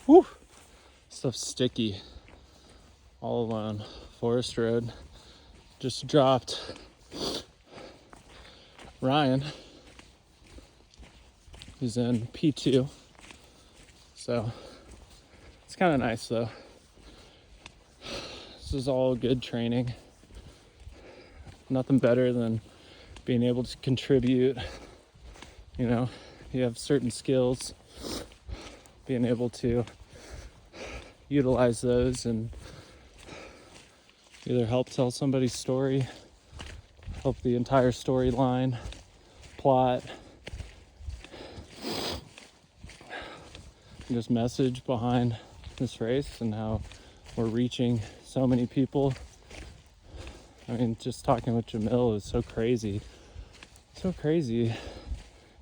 Whew, stuff's sticky. All alone. Forest Road. Just dropped Ryan. He's in P2. So it's kind of nice though. This is all good training. Nothing better than being able to contribute. You know, you have certain skills, being able to utilize those and either help tell somebody's story, help the entire storyline, plot, and just message behind this race and how we're reaching so many people. I mean, just talking with Jamil is so crazy. So crazy.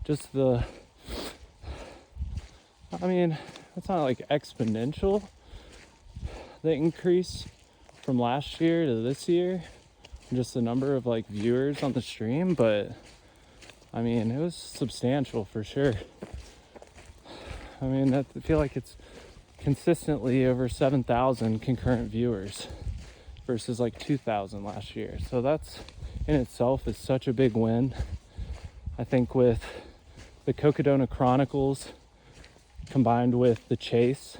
Just it's not like exponential, the increase from last year to this year, just the number of like viewers on the stream, but I mean, it was substantial for sure. I mean, I feel like it's consistently over 7,000 concurrent viewers versus like 2,000 last year. So that's in itself is such a big win. I think with the Coco Chronicles combined with the chase,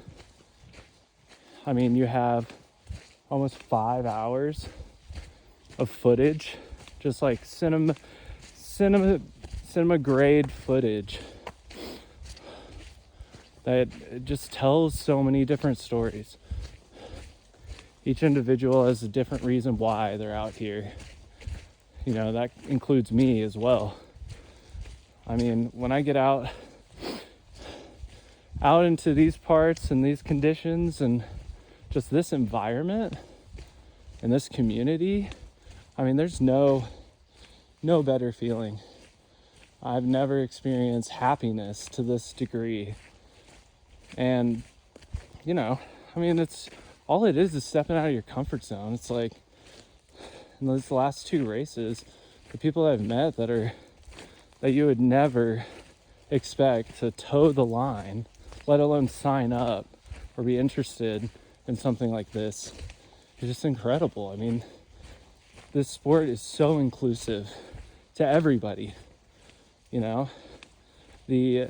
I mean, you have almost 5 hours of footage, just like cinema grade footage that it just tells so many different stories. Each individual has a different reason why they're out here. You know, that includes me as well. I mean, when I get out into these parts and these conditions and just this environment and this community, I mean, there's no better feeling. I've never experienced happiness to this degree. And, you know, I mean, it's all it is stepping out of your comfort zone. It's like in those last 2 races, the people I've met that you would never expect to toe the line, let alone sign up or be interested in something like this, is just incredible. I mean, this sport is so inclusive to everybody. You know, the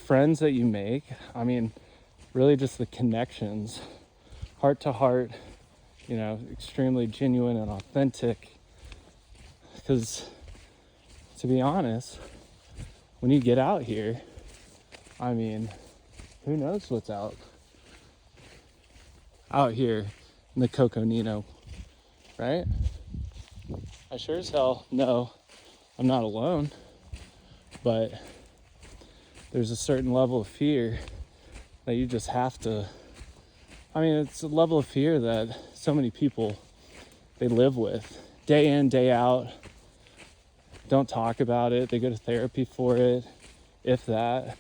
friends that you make, I mean, really just the connections, heart to heart, you know, extremely genuine and authentic. Because to be honest, when you get out here, I mean, who knows what's out here in the Coco Nino, right? I sure as hell know I'm not alone, but there's a certain level of fear that you just have to, I mean, it's a level of fear that so many people, they live with day in, day out, don't talk about it, they go to therapy for it, if that.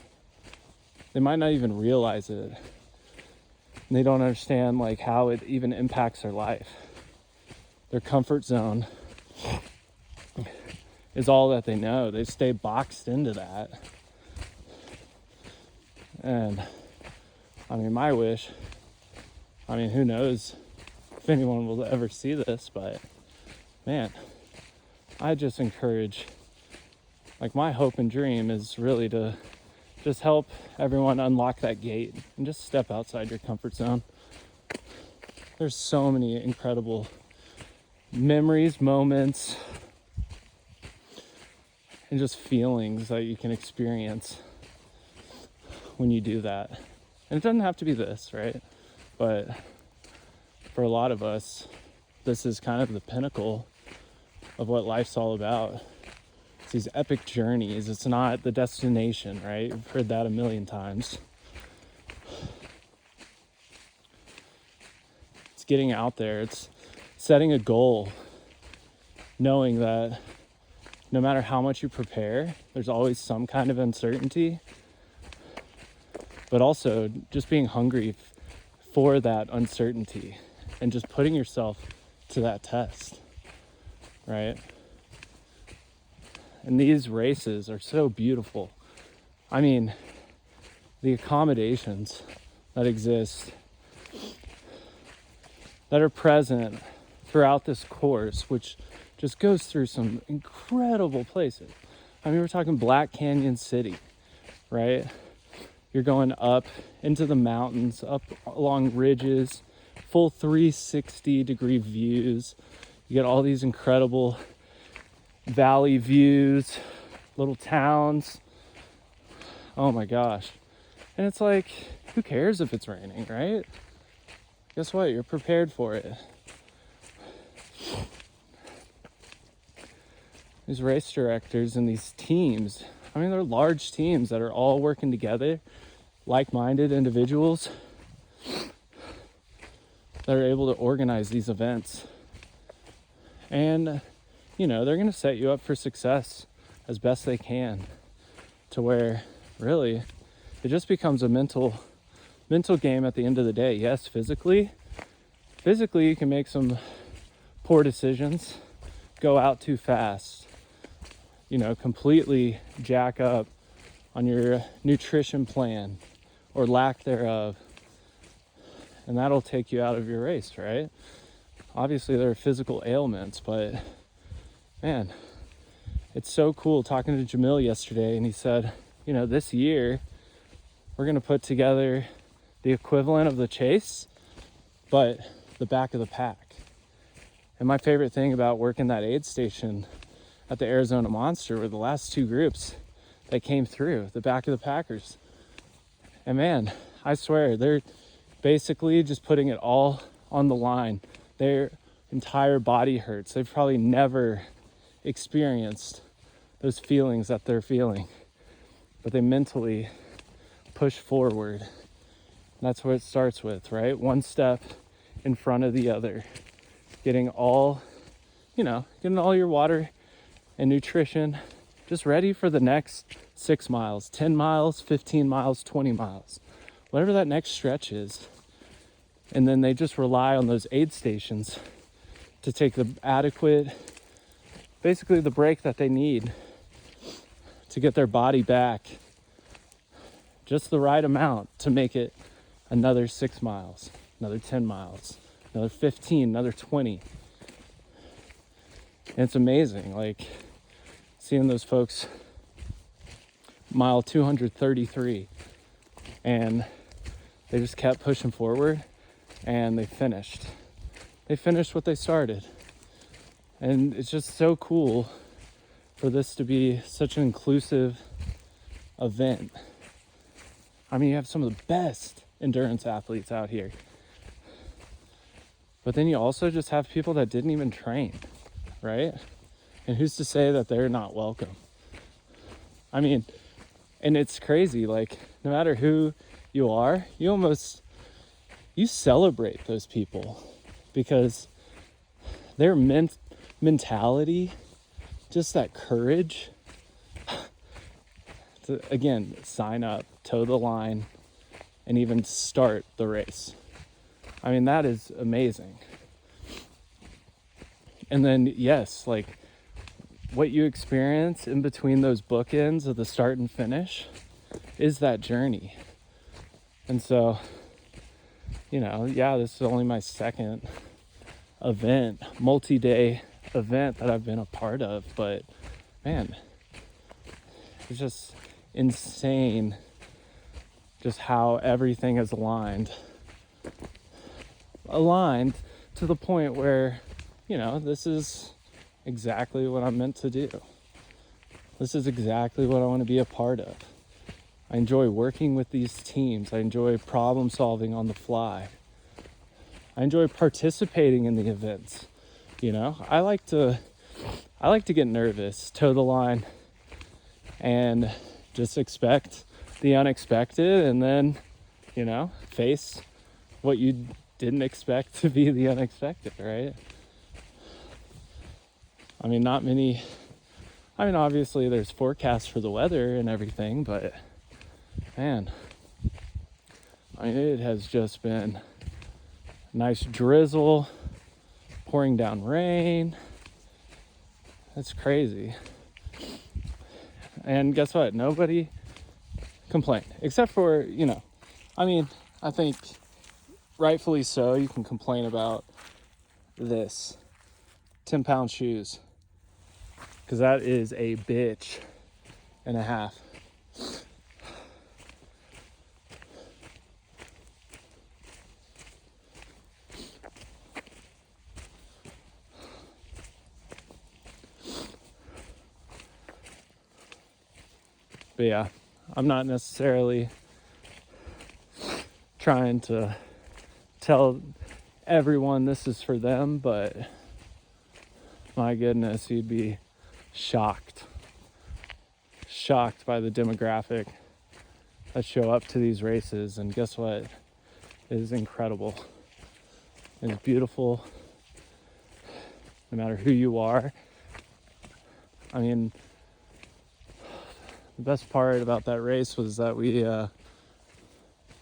They might not even realize it. And they don't understand like how it even impacts their life. Their comfort zone is all that they know. They stay boxed into that. And I mean, my wish, I mean, who knows if anyone will ever see this, but man, I just encourage, like, my hope and dream is really to just help everyone unlock that gate and just step outside your comfort zone. There's so many incredible memories, moments, and just feelings that you can experience when you do that. And it doesn't have to be this, right? But for a lot of us, this is kind of the pinnacle of what life's all about. It's these epic journeys. It's not the destination, right? You've heard that a million times. It's getting out there. It's setting a goal, knowing that no matter how much you prepare, there's always some kind of uncertainty. But also just being hungry for that uncertainty and just putting yourself to that test, right? And these races are so beautiful. I mean, the accommodations, that exist that are present throughout this course, which just goes through some incredible places. I mean, we're talking Black Canyon City, right? You're going up into the mountains, up along ridges, full 360-degree views. You get all these incredible valley views, little towns. Oh my gosh. And it's like, who cares if it's raining, right? Guess what? You're prepared for it. These race directors and these teams, I mean, they're large teams that are all working together, like-minded individuals that are able to organize these events. And, you know, they're going to set you up for success as best they can, to where really it just becomes a mental game at the end of the day. Yes, physically you can make some poor decisions, go out too fast, you know, completely jack up on your nutrition plan or lack thereof, and that'll take you out of your race, right? Obviously there are physical ailments, but man, it's so cool talking to Jamil yesterday, and he said, you know, this year we're going to put together the equivalent of the chase, but the back of the pack. And my favorite thing about working that aid station at the Arizona Monster were the last two groups that came through, the back of the packers. And man, I swear, they're basically just putting it all on the line. Their entire body hurts. They've probably never experienced those feelings that they're feeling, but they mentally push forward. And that's what it starts with, right? One step in front of the other, getting all your water and nutrition just ready for the next 6 miles, 10 miles, 15 miles, 20 miles, whatever that next stretch is. And then they just rely on those aid stations to take the adequate, basically the break that they need to get their body back just the right amount to make it another 6 miles, another 10 miles, another 15, another 20. And it's amazing, like seeing those folks mile 233, and they just kept pushing forward, and they finished what they started. And it's just so cool for this to be such an inclusive event. I mean, you have some of the best endurance athletes out here, but then you also just have people that didn't even train, right? And who's to say that they're not welcome? I mean, and it's crazy, like no matter who you are, you celebrate those people, because their mentality, just that courage to, again, sign up, toe the line, and even start the race. I mean, that is amazing. And then, yes, like what you experience in between those bookends of the start and finish is that journey. And so, you know, yeah, this is only my second event, multi-day event that I've been a part of, but man, it's just insane just how everything is aligned to the point where, you know, this is exactly what I'm meant to do. This is exactly what I want to be a part of. I enjoy working with these teams. I enjoy problem solving on the fly. I enjoy participating in the events. You know, I like to get nervous, toe the line, and just expect the unexpected, and then, you know, face what you didn't expect to be the unexpected, right? I mean, obviously there's forecasts for the weather and everything, but man, I mean, it has just been nice drizzle, pouring down rain. That's crazy. And guess what? Nobody complained, except for, you know, I mean, I think rightfully so, you can complain about this 10-pound shoes, because that is a bitch and a half. But yeah, I'm not necessarily trying to tell everyone this is for them, but my goodness, you'd be shocked by the demographic that show up to these races. And guess what? It is incredible. It's beautiful, no matter who you are. I mean, the best part about that race was that we,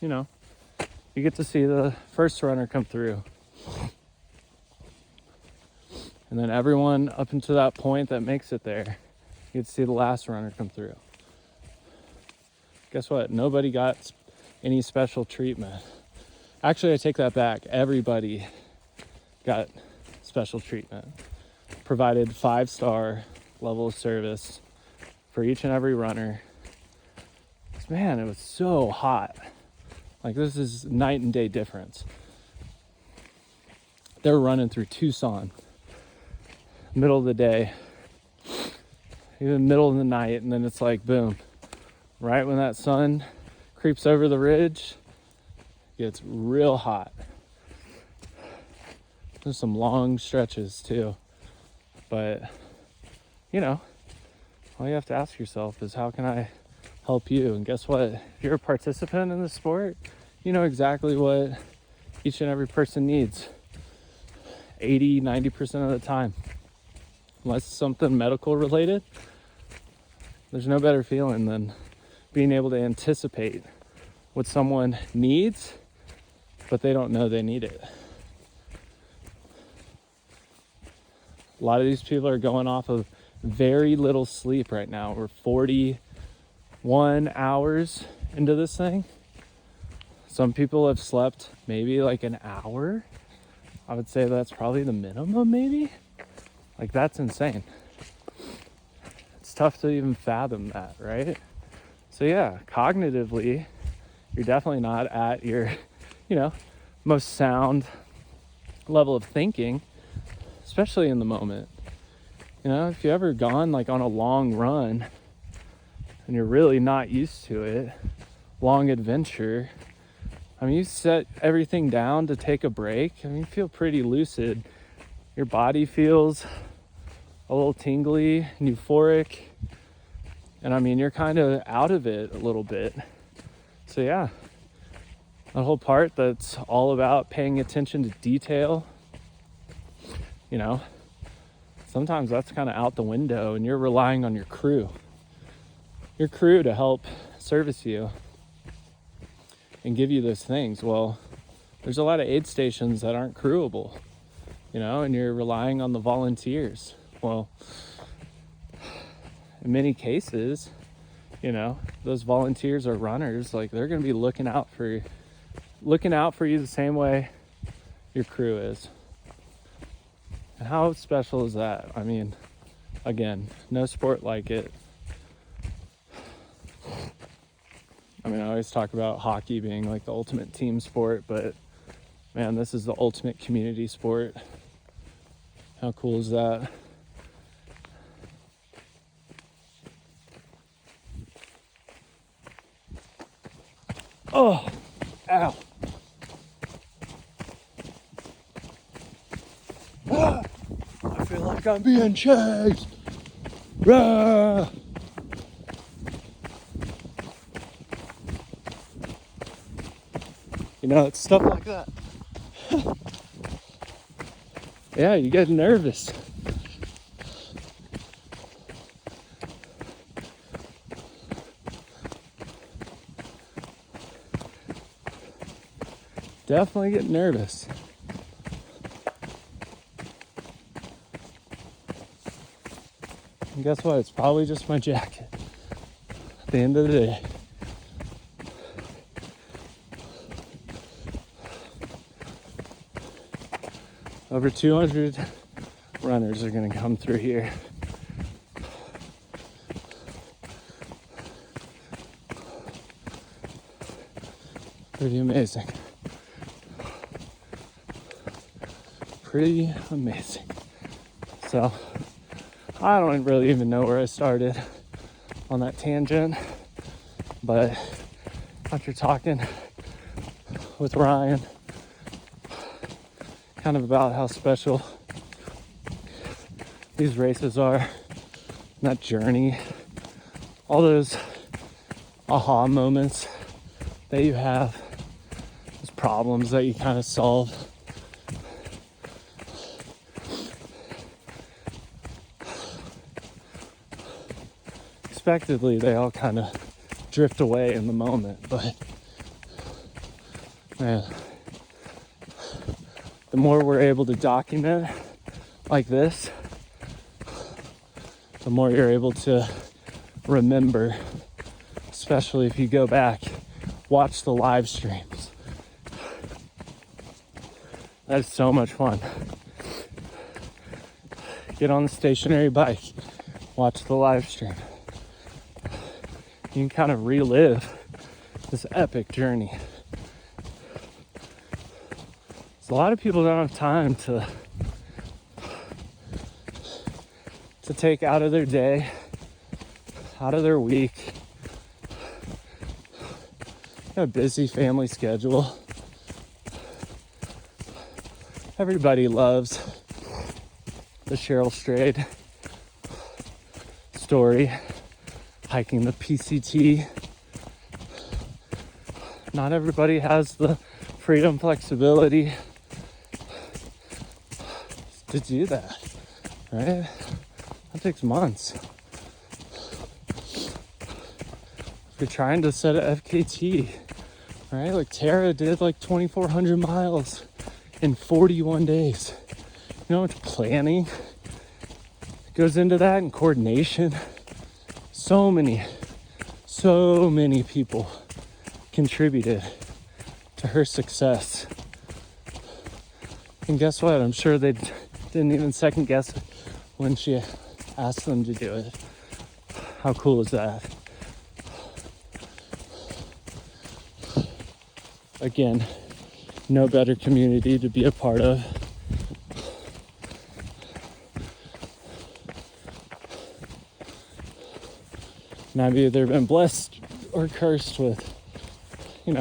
you get to see the first runner come through. And then everyone up until that point that makes it there, you get to see the last runner come through. Guess what? Nobody got any special treatment. Actually, I take that back. Everybody got special treatment. Provided 5-star level of service for each and every runner. Man, it was so hot. Like, this is night and day difference. They were running through Tucson, middle of the day, even middle of the night, and then it's like, boom. Right when that sun creeps over the ridge, it gets real hot. There's some long stretches too. But, all you have to ask yourself is, how can I help you? And guess what? If you're a participant in the sport, you know exactly what each and every person needs 80-90% of the time. Unless it's something medical related, there's no better feeling than being able to anticipate what someone needs, but they don't know they need it. A lot of these people are going off of very little sleep right now. We're 41 hours into this thing. Some people have slept maybe like an hour. I would say that's probably the minimum, maybe. Like, that's insane. It's tough to even fathom that, right? So yeah, cognitively, you're definitely not at your, most sound level of thinking, especially in the moment. If you ever gone like on a long run and you're really not used to it, long adventure, you set everything down to take a break. You feel pretty lucid. Your body feels a little tingly and euphoric. And you're kind of out of it a little bit. So yeah, that whole part that's all about paying attention to detail, sometimes that's kind of out the window, and you're relying on your crew to help service you and give you those things. Well, there's a lot of aid stations that aren't crewable, and you're relying on the volunteers. Well, in many cases, those volunteers or runners, like, they're going to be looking out for you the same way your crew is. And how special is that? Again, no sport like it. I always talk about hockey being like the ultimate team sport, but man, this is the ultimate community sport. How cool is that? Oh, ow. Ah, I feel like I'm being chased. Ah. It's stuff like that. Yeah, you get nervous. Definitely get nervous. And guess what? It's probably just my jacket at the end of the day. Over 200 runners are gonna come through here. Pretty amazing. Pretty amazing. So I don't really even know where I started on that tangent, but after talking with Ryan kind of about how special these races are, that journey, all those aha moments that you have, those problems that you kind of solve. Expectedly, they all kind of drift away in the moment, but man, the more we're able to document like this, the more you're able to remember, especially if you go back, watch the live streams. That is so much fun. Get on the stationary bike, watch the live stream. You can kind of relive this epic journey. So a lot of people don't have time to take out of their day, out of their week. A busy family schedule. Everybody loves the Cheryl Strayed story, hiking the PCT. Not everybody has the freedom, flexibility to do that, right? That takes months. If you're trying to set a FKT, right? Like Tara did like 2,400 miles in 41 days. You know how much planning goes into that, and coordination? So many people contributed to her success. And guess what? I'm sure they didn't even second guess it when she asked them to do it. How cool is that? Again, no better community to be a part of. And I've either been blessed or cursed with, being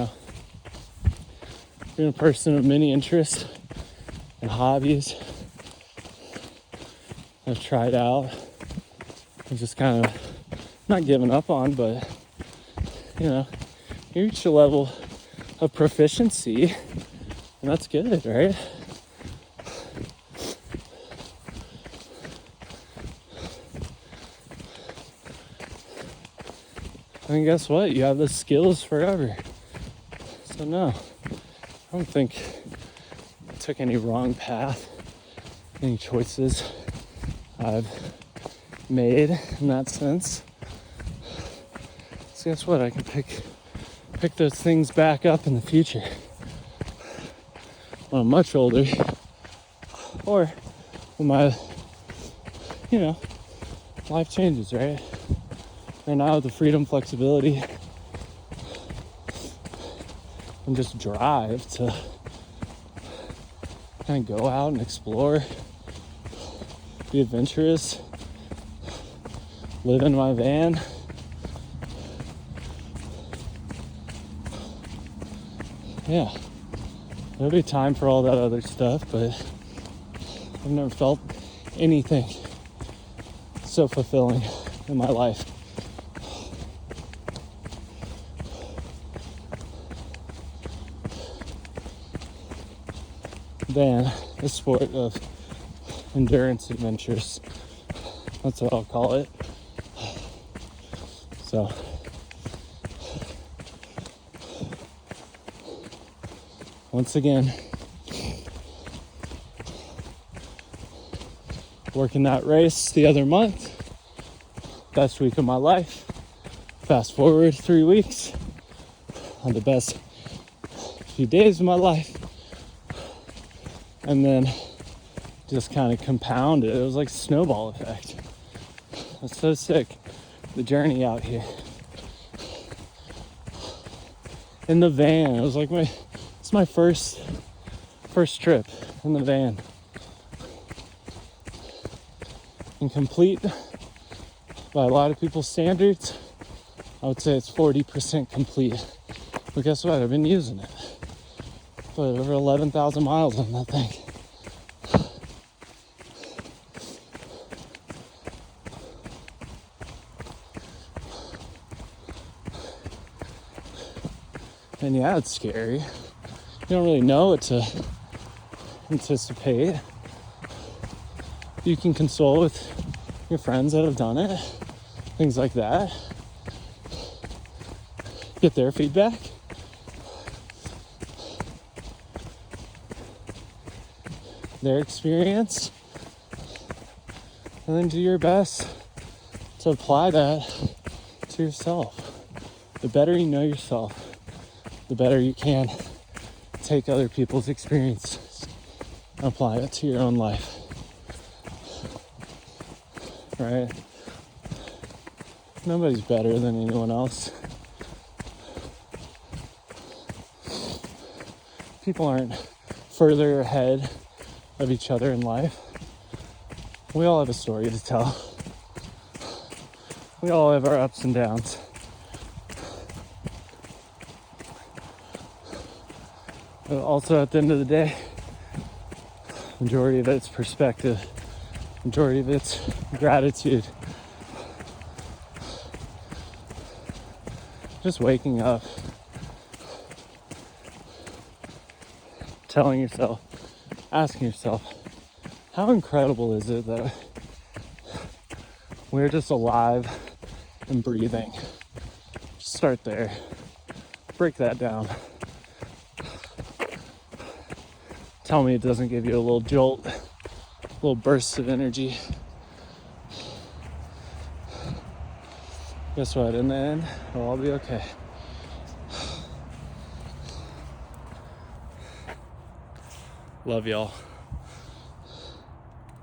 a person of many interests and hobbies I've tried out and just kind of not given up on, but, you reach a level of proficiency, and that's good, right? And guess what? You have the skills forever. So no, I don't think I took any wrong path, any choices I've made in that sense. So guess what? I can pick those things back up in the future when I'm much older, or when my, life changes, right? Right now, with the freedom, flexibility, and just drive to kind of go out and explore, be adventurous, live in my van. Yeah, there'll be time for all that other stuff, but I've never felt anything so fulfilling in my life. Than the sport of endurance adventures. That's what I'll call it. So, once again, working that race the other month, best week of my life. Fast forward 3 weeks, on the best few days of my life. And then just kind of compounded. It was like a snowball effect. I was so sick. The journey out here. In the van. It was like it's my first trip in the van. Incomplete by a lot of people's standards. I would say it's 40% complete. But guess what? I've been using it. Put over 11,000 miles on that thing. And yeah, it's scary. You don't really know what to anticipate. You can console with your friends that have done it, things like that. Get their feedback. Their experience. And then do your best to apply that to yourself. The better you know yourself, the better you can take other people's experiences and apply it to your own life. Right? Nobody's better than anyone else. People aren't further ahead of each other in life. We all have a story to tell. We all have our ups and downs. But also at the end of the day, majority of it's perspective. Majority of it's gratitude. Just waking up, telling yourself, asking yourself, how incredible is it that we're just alive and breathing? Just start there. Break that down. Tell me it doesn't give you a little jolt, a little burst of energy. Guess what? In the end, it'll all be okay. Love y'all.